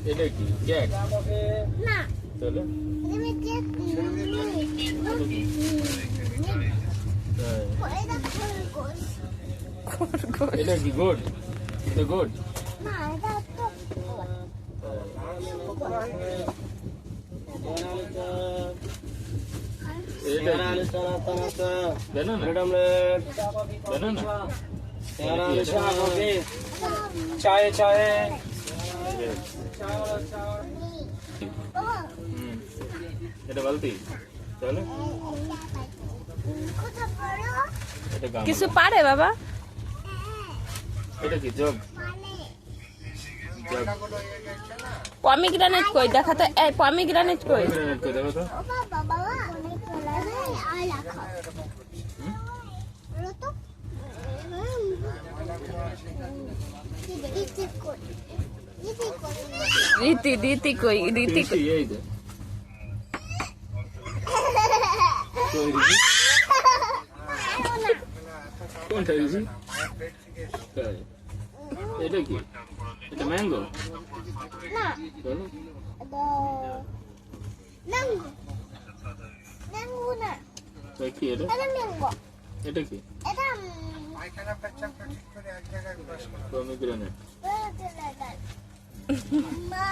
এটা কি কেক না তাহলে তুমি কেক এটা খরগোশ এটা কি গুড এটা গুড না এটা তো এটা banana banana चाय चाय এটা বালতি তাহলে কথা বলো এটা গামলা কিছু পারে বাবা? এটা কি জগ মানে জগ পমিগ্রানেট কই দেখা তো, এই পমিগ্রানেট কই? গ্রেনেড কই দেখো তো ও বাবা বাবা অনেক ভালো আই রাখো বলো তো ইতি কই রীতি রীতি কই? রীতি কই? এই দে কই দিবি কোনটা দিবি তাই এটা কি এটা ম্যাঙ্গো না চলো এটা ম্যাঙ্গো ম্যাঙ্গো না তাই কি এটা এটা ম্যাঙ্গো এটা কি এটা পমিগ্রেনেট মা